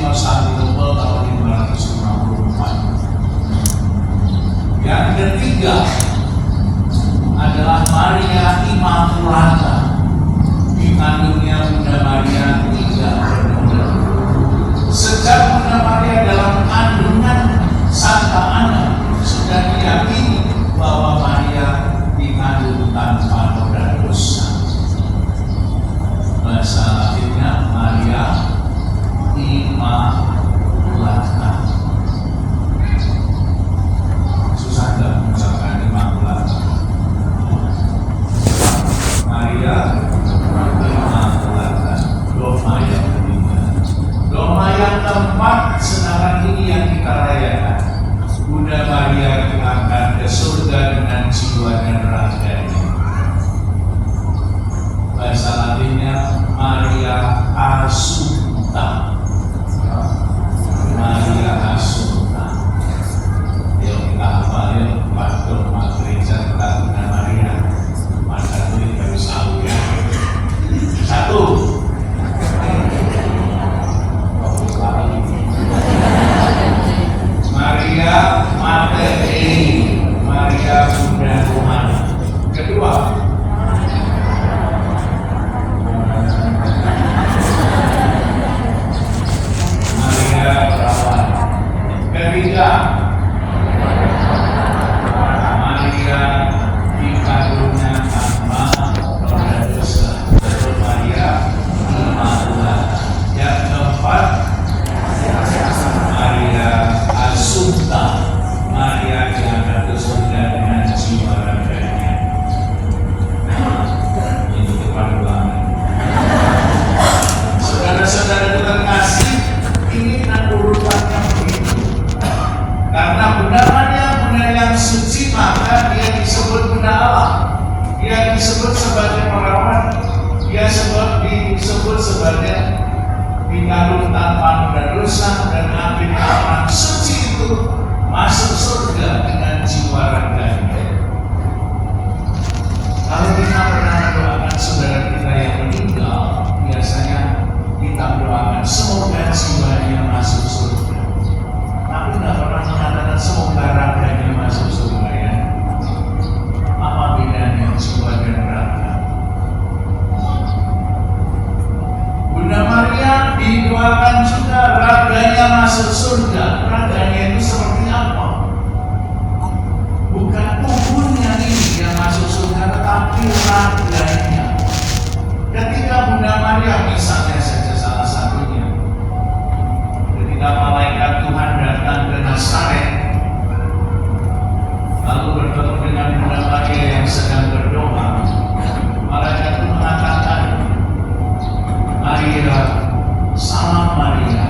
Konstantinopel tahun 554. Yang ketiga adalah Maria Immaculata, dikandungnya Bunda Maria tidak bernoda. Sejak Bunda Maria dalam kandungan Santa Ana sudah diyakini bahwa Maria dikandung tanpa noda dosa. Bahasa Latinnya Maria Immaculata. Susah nggak mengucapkan Immaculata? Maria Immaculata, dogma yang ketiga. Dogma yang keempat sekarang ini yang kita rayakan. Bunda Maria diangkat ke surga dengan jiwa dan raganya. Bahasa Latinnya Maria Assunta. Maria Assunta. Yuk kita hafal yuk, waktu gereja kita Bunda Maria. Maka itu harus tahu ya. Satu. Maria Mater Dei, Maria Bunda Tuhan. Kedua, Maria Perawat. Ketiga, Maria dikandungnya tanpa noda dosa. Terus Maria Immaculata. Yang keempat, Maria Assunta, Maria diangkat ke surga dengan jiwa raganya. Ini kepaduan. Saudara-saudara terkasih, ini urutannya begitu. Karena Bunda Maria, Bunda yang suci, maka dia disebut Bunda Allah. Dia disebut sebagai perawat. Dia disebut sebagai dikandung tanpa noda dosa, dan akhirnya orang suci itu masuk surga dengan jiwa raganya. Kalau kita pernah mendoakan saudara kita yang meninggal, biasanya kita doakan semoga jiwanya masuk surga. Tapi tidak pernah mengatakan semoga raganya masuk surga ya. Apa bedanya jiwa dan raga? Bunda Maria didoakan juga raganya masuk surga. Raganya itu seperti apa? Bukan tubuhnya ini yang masuk surga, tetapi raganya. Ketika Bunda Maria, misalnya saja salah satunya, ketika malaikat Tuhan datang ke Nazaret, lalu bertemu dengan Bunda Maria yang sedang berdoa, malaikat itu mengatakan, Maria, salam Maria,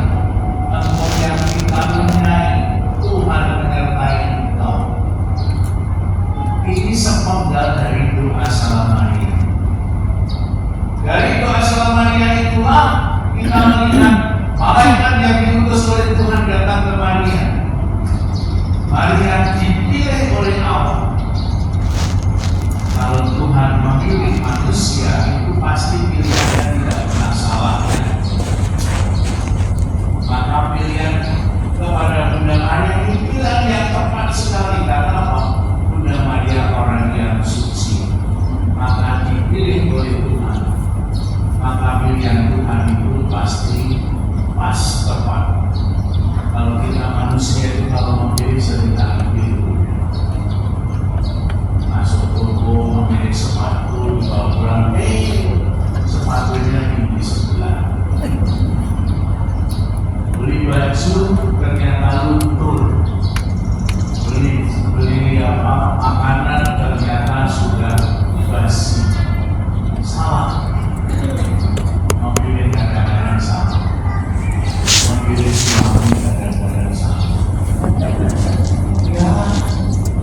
engkau yang dikaruniai Tuhan menyertai engkau. Ini sepenggal dari doa salam Maria. Dari doa salam Maria itulah kita melihat malaikat yang diutus oleh Tuhan datang ke Maria. Maria dipilih oleh Allah. Kalau Tuhan memilih manusia, itu pasti pilihannya tidak pernah salah. Maka pilihan kepada Bunda Maria ini pilihan yang tepat sekali. Karena apa? Bunda Maria orang yang suci, maka dipilih oleh Tuhan. Maka pilihan Tuhan itu pasti pas tepat. Kalau kita manusia itu kalau memilih seringkali pilih. Masuk toko memilih sepatu, dibawa pulang, sepatunya di sebelah. Beli baju ternyata luntur. Beli makanan ternyata sudah basi. Salah. Memilih kadang-kadang salah. Memilih suami kadang-kadang salah. Ya,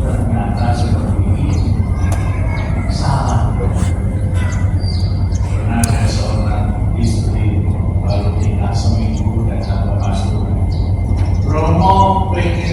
ternyata seperti ini. Salah. Pernah ada seorang istri baru nikah seminggu datang ke pastor. Romo pengen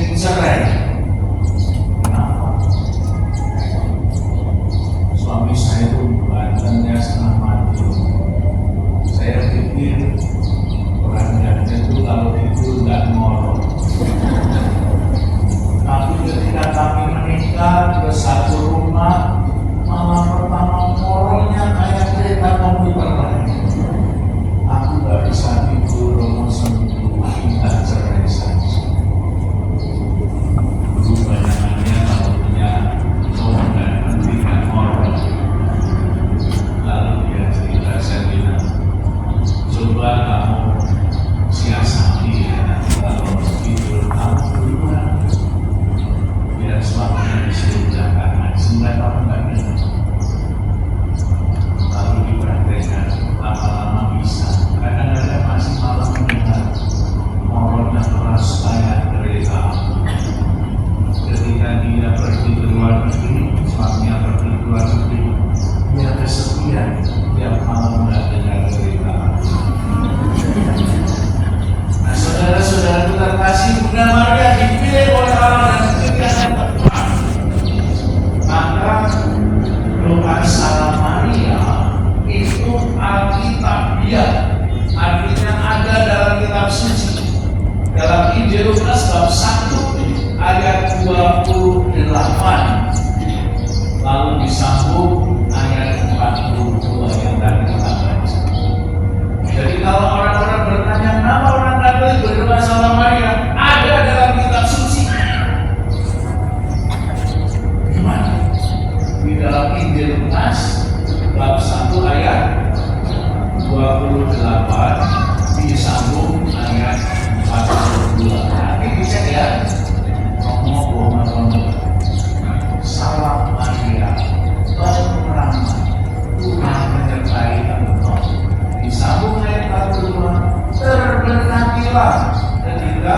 Inilah ketika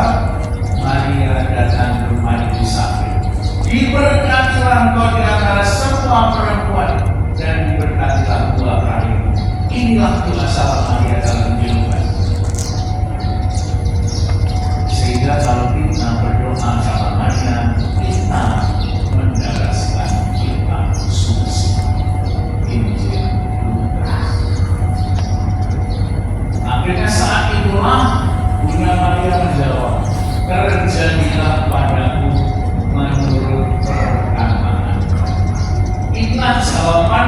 Maria datang ke rumah Elisabet. Diberkatilah engkau di antara semua perempuan, dan diberkatilah buah rahimmu. Inilah masalah Maria dalam kehidupan. Sehingga kalau kita berdoa sama Maria, kita mendaraskan kita suci. Injil Lukas. Akhirnya saat itulah Bunda Maria menjawab, terjadilah padaku menurut perkataan. Inilah jawaban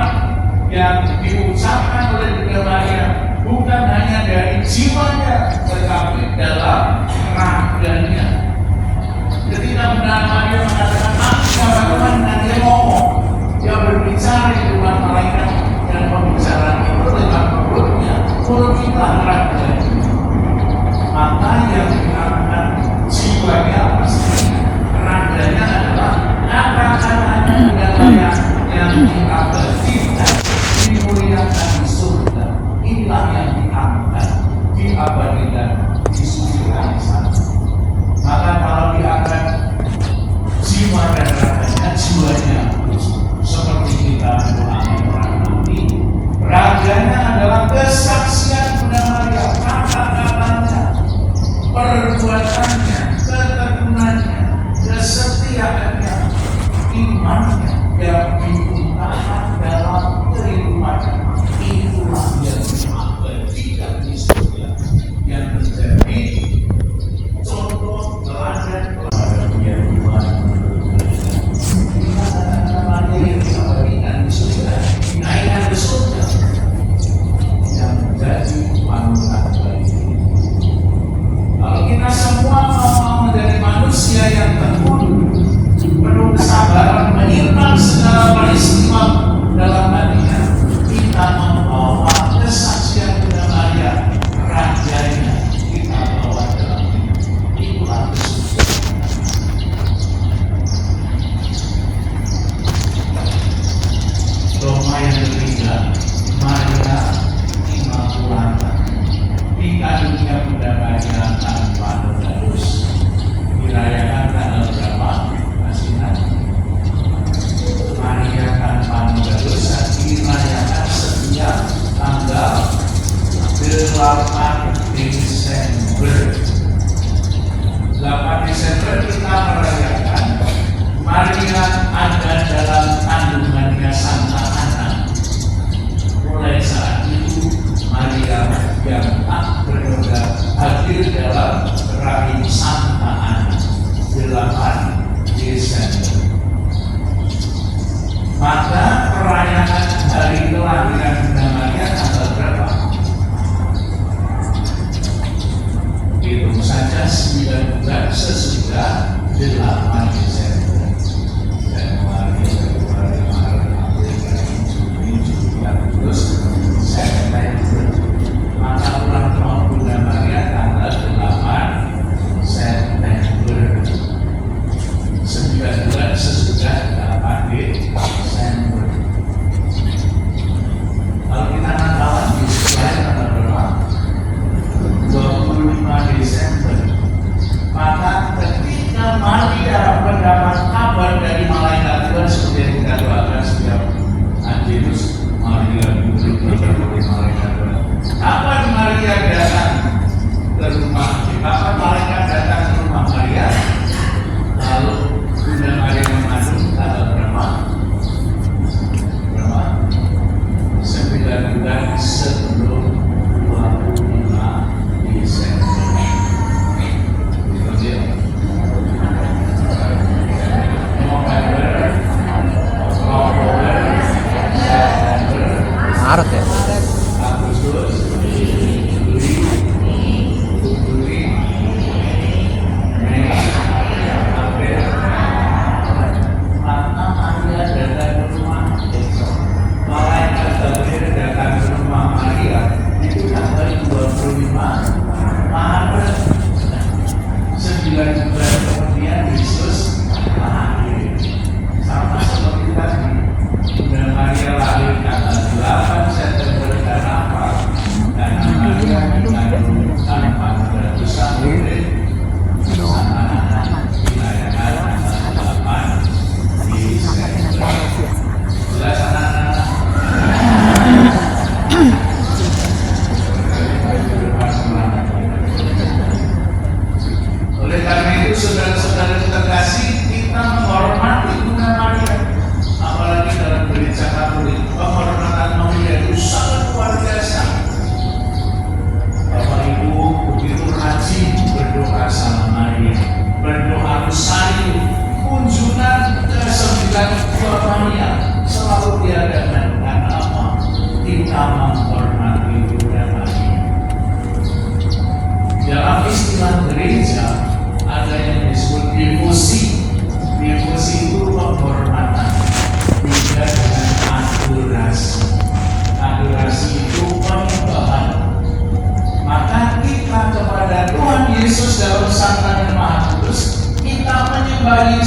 yang diucapkan oleh Bunda Maria, bukan hanya dari jiwanya, tetapi dalam raganya. Ketika Bunda Maria mengatakan, aku sama Tuhan, dan dia ngomong, dia berbicara di depan malaikat, dan pembicaraan itu lewat mulutnya, mulut kita raganya. Maka yang diangkat jiwanya pasti raganya adalah kata-katanya Bunda Maria yang diabadikan, dimuliakan di surga. Inilah yang diangkat, diabadikan, disucikan di sana. Maka kalau diangkat jiwa dan raganya, jiwanya seperti kita doakan orang mati, raganya adalah kesaksian Bunda Maria, kata-katanya, perbuatannya, ketekunannya, kesetiaannya, imannya yang diungkapkan dalam kehidupannya. Itulah yang diabadikan di surga, yang menjadi contoh teladan kepada dia Tuhan. Kata-kata yang diabadikan di surga, dinaikkan ke surga, yang menjadi panutan bagi kita. Kalau kita semua mau menjadi manusia yang tekun, penuh kesabaran, menyimpan segala peristiwa dalam hatinya, kita membawa kesaksian Bunda Maria, rajanya kita bawa dalam hidup. Itulah kesucian. Roma yang ketiga, Maria Immaculata, dikandungnya Bunda Maria tanpa dosa. Dirayakan tanggal berapa? Masih ingat? Maria tanpa dosa dirayakan setiap tanggal 8 Desember. 8 Desember kita merayakan Maria ada dalam kandungannya Santa Ana. Mulai saat itu Maria yang tak bernoda hadir dalam rahim Santa Ana 8 Desember. Maka perayaan hari kelahiran Bunda Maria tanggal berapa? Hitung saja 9 bulan sesudah 8 Desember. Januari, Februari, Maret, April, Juni, Juli, Agustus, September. Maka ulang tahun Bunda Maria tanggal 8 September. 9 bulan sesudah 8 Desember. Kalau kita Natalan di sekolah tanggal berapa? 25 Desember. Maka ketika Maria mendapat kabar dari malaikat Tuhan seperti yang kita doakan setiap Angelus, Maria duduk bersama malaikat Tuhan. Kapan Maria datang ke rumah? Kapan malaikat datang ke rumah Maria? Lalu Bunda Maria mengandung tanggal berapa? 9 bulan sebelum 25 Desember. Maret ya? Agustus, Juli, istilah gereja ada yang disebut devosi. Devosi itu penghormatan juga dengan adorasi. Adorasi itu penyembahan. Maka kita kepada Tuhan Yesus dalam Sang dan Maha Kudus, kita menyembah